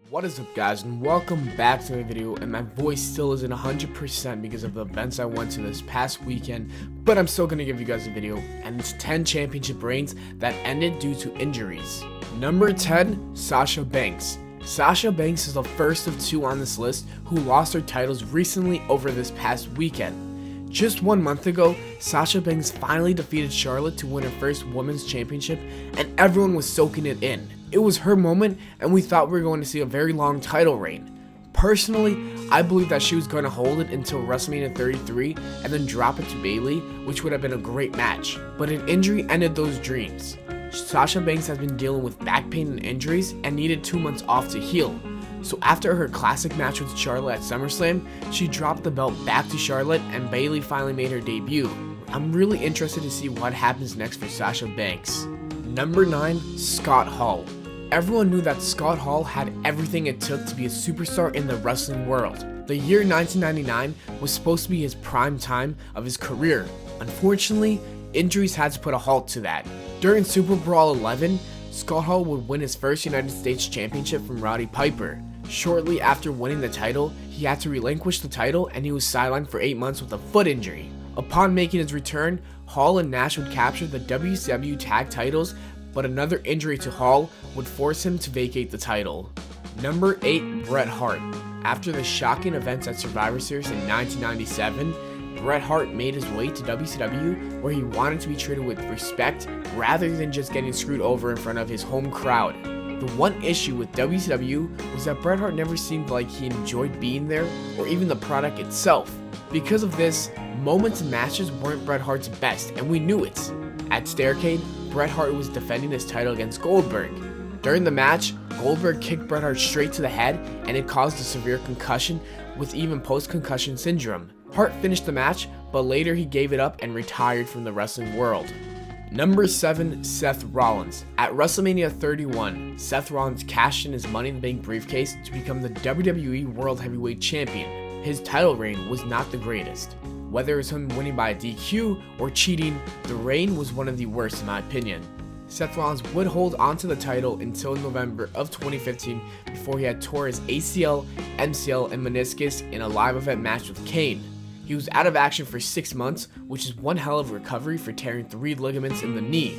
What is up, guys, and welcome back to the video. And my voice still isn't 100% because of the events I went to this past weekend, but I'm still gonna give you guys a video, and it's 10 championship reigns that ended due to injuries. Number 10, Sasha Banks. Sasha Banks is the first of two on this list who lost their titles recently over this past weekend. Just 1 month ago, Sasha Banks finally defeated Charlotte to win her first women's championship, and everyone was soaking it in. It was her moment, and we thought we were going to see a very long title reign. Personally, I believe that she was going to hold it until WrestleMania 33 and then drop it to Bayley, which would have been a great match. But an injury ended those dreams. Sasha Banks has been dealing with back pain and injuries and needed 2 months off to heal. So after her classic match with Charlotte at SummerSlam, she dropped the belt back to Charlotte and Bayley finally made her debut. I'm really interested to see what happens next for Sasha Banks. Number 9, Scott Hall. Everyone knew that Scott Hall had everything it took to be a superstar in the wrestling world. The year 1999 was supposed to be his prime time of his career. Unfortunately, injuries had to put a halt to that. During Super Brawl 11, Scott Hall would win his first United States Championship from Roddy Piper. Shortly after winning the title, he had to relinquish the title and he was sidelined for 8 months with a foot injury. Upon making his return, Hall and Nash would capture the WCW tag titles, but another injury to Hall would force him to vacate the title. Number 8, Bret Hart. After the shocking events at Survivor Series in 1997, Bret Hart made his way to WCW, where he wanted to be treated with respect rather than just getting screwed over in front of his home crowd. The one issue with WCW was that Bret Hart never seemed like he enjoyed being there or even the product itself. Because of this, moments and matches weren't Bret Hart's best, and we knew it. At Starrcade, Bret Hart was defending his title against Goldberg. During the match, Goldberg kicked Bret Hart straight to the head, and it caused a severe concussion with even post-concussion syndrome. Hart finished the match, but later he gave it up and retired from the wrestling world. Number 7, Seth Rollins. At WrestleMania 31, Seth Rollins cashed in his Money in the Bank briefcase to become the WWE World Heavyweight Champion. His title reign was not the greatest. Whether it was him winning by a DQ or cheating, the reign was one of the worst in my opinion. Seth Rollins would hold onto the title until November of 2015 before he had tore his ACL, MCL, and meniscus in a live event match with Kane. He was out of action for 6 months, which is one hell of a recovery for tearing 3 ligaments in the knee.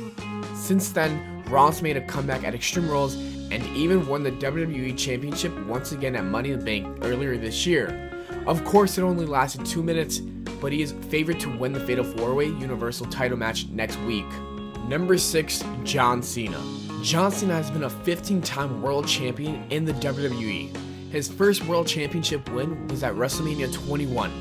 Since then, Rollins made a comeback at Extreme Rules and even won the WWE Championship once again at Money in the Bank earlier this year. Of course, it only lasted 2 minutes, but he is favored to win the Fatal 4-Way Universal title match next week. Number 6, John Cena. John Cena has been a 15-time world champion in the WWE. His first world championship win was at WrestleMania 21,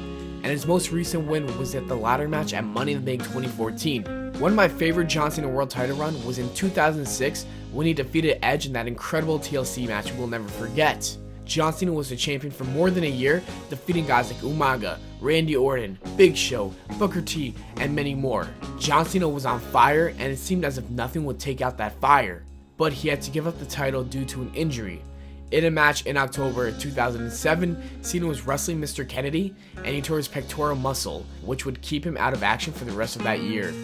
and his most recent win was at the ladder match at Money in the Bank 2014. One of my favorite John Cena world title run was in 2006 when he defeated Edge in that incredible TLC match we'll never forget. John Cena was the champion for more than a year, defeating guys like Umaga, Randy Orton, Big Show, Booker T, and many more. John Cena was on fire, and it seemed as if nothing would take out that fire, but he had to give up the title due to an injury. In a match in October 2007, Cena was wrestling Mr. Kennedy, and he tore his pectoral muscle, which would keep him out of action for the rest of that year.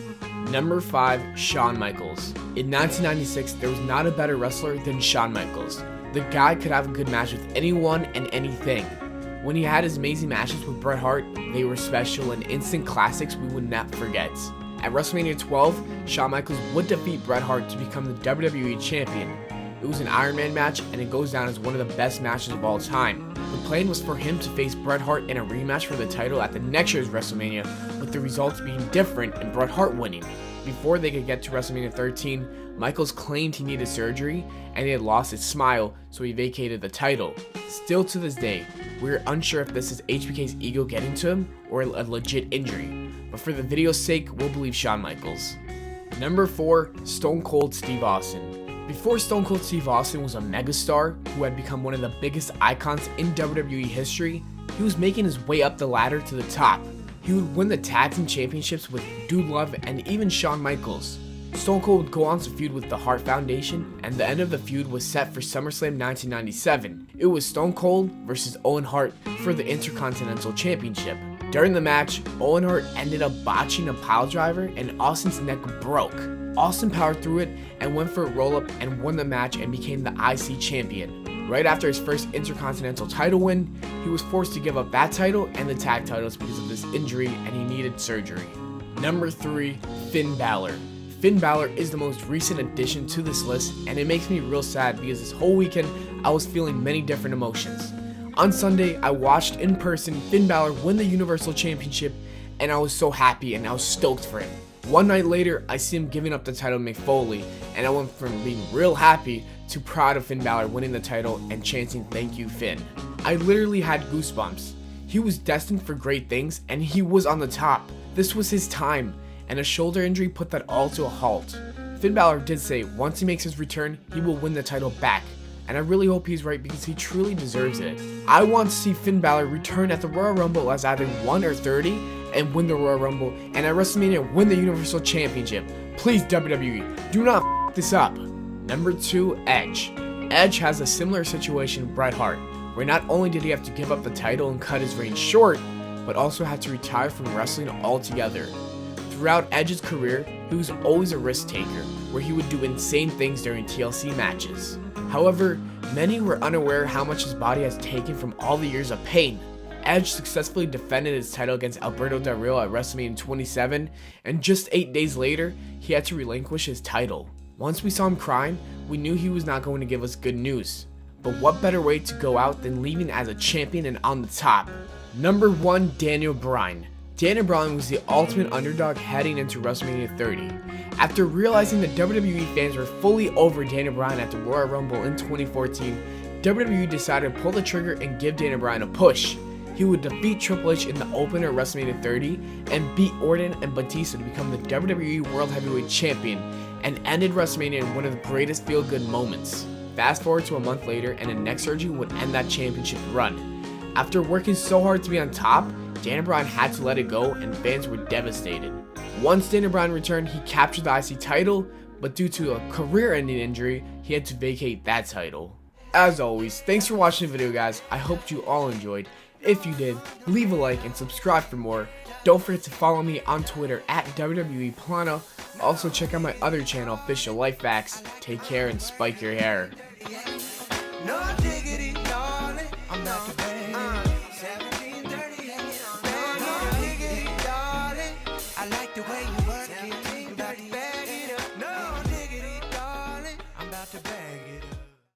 Number 5, Shawn Michaels. In 1996, there was not a better wrestler than Shawn Michaels. The guy could have a good match with anyone and anything. When he had his amazing matches with Bret Hart, they were special and instant classics we would not forget. At WrestleMania 12, Shawn Michaels would defeat Bret Hart to become the WWE Champion. It was an Iron Man match, and it goes down as one of the best matches of all time. The plan was for him to face Bret Hart in a rematch for the title at the next year's WrestleMania, with the results being different and Bret Hart winning. Before they could get to WrestleMania 13, Michaels claimed he needed surgery and he had lost his smile, so he vacated the title. Still to this day, we're unsure if this is HBK's ego getting to him or a legit injury, but for the video's sake, we'll believe Shawn Michaels. Number 4, Stone Cold Steve Austin. Before Stone Cold Steve Austin was a megastar who had become one of the biggest icons in WWE history, he was making his way up the ladder to the top. He would win the tag team championships with Dude Love and even Shawn Michaels. Stone Cold would go on to feud with the Hart Foundation, and the end of the feud was set for SummerSlam 1997. It was Stone Cold versus Owen Hart for the Intercontinental Championship. During the match, Owen Hart ended up botching a piledriver and Austin's neck broke. Austin powered through it and went for a roll-up and won the match and became the IC champion. Right after his first Intercontinental title win, he was forced to give up that title and the tag titles because of this injury, and he needed surgery. Number 3, Finn Balor. Finn Balor is the most recent addition to this list, and it makes me real sad because this whole weekend I was feeling many different emotions. On Sunday, I watched in person Finn Balor win the Universal Championship, and I was so happy and I was stoked for him. One night later, I see him giving up the title to Mick Foley, and I went from being real happy to proud of Finn Balor winning the title and chanting "Thank you, Finn." I literally had goosebumps. He was destined for great things, and he was on the top. This was his time, and a shoulder injury put that all to a halt. Finn Balor did say once he makes his return, he will win the title back, and I really hope he's right because he truly deserves it. I want to see Finn Balor return at the Royal Rumble as either 1 or 30 and win the Royal Rumble, and at WrestleMania win the Universal Championship. Please WWE, do not f this up. Number 2, Edge. Edge has a similar situation with Bret Hart, where not only did he have to give up the title and cut his reign short, but also had to retire from wrestling altogether. Throughout Edge's career, he was always a risk taker, where he would do insane things during TLC matches. However, many were unaware how much his body has taken from all the years of pain. Edge successfully defended his title against Alberto Del Rio at WrestleMania 27, and just 8 days later, he had to relinquish his title. Once we saw him crying, we knew he was not going to give us good news. But what better way to go out than leaving as a champion and on the top? Number 1, Daniel Bryan. Daniel Bryan was the ultimate underdog heading into WrestleMania 30. After realizing that WWE fans were fully over Daniel Bryan at the Royal Rumble in 2014, WWE decided to pull the trigger and give Daniel Bryan a push. He would defeat Triple H in the opener at WrestleMania 30 and beat Orton and Batista to become the WWE World Heavyweight Champion, and ended WrestleMania in one of the greatest feel-good moments. Fast forward to a month later, and the neck surgery would end that championship run. After working so hard to be on top, Daniel Bryan had to let it go, and fans were devastated. Once Daniel Bryan returned, he captured the IC title, but due to a career-ending injury, he had to vacate that title. As always, thanks for watching the video, guys. I hope you all enjoyed. If you did, leave a like and subscribe for more. Don't forget to follow me on Twitter at WWE Plano. Also check out my other channel, Official Life Facts. Take care and spike your hair.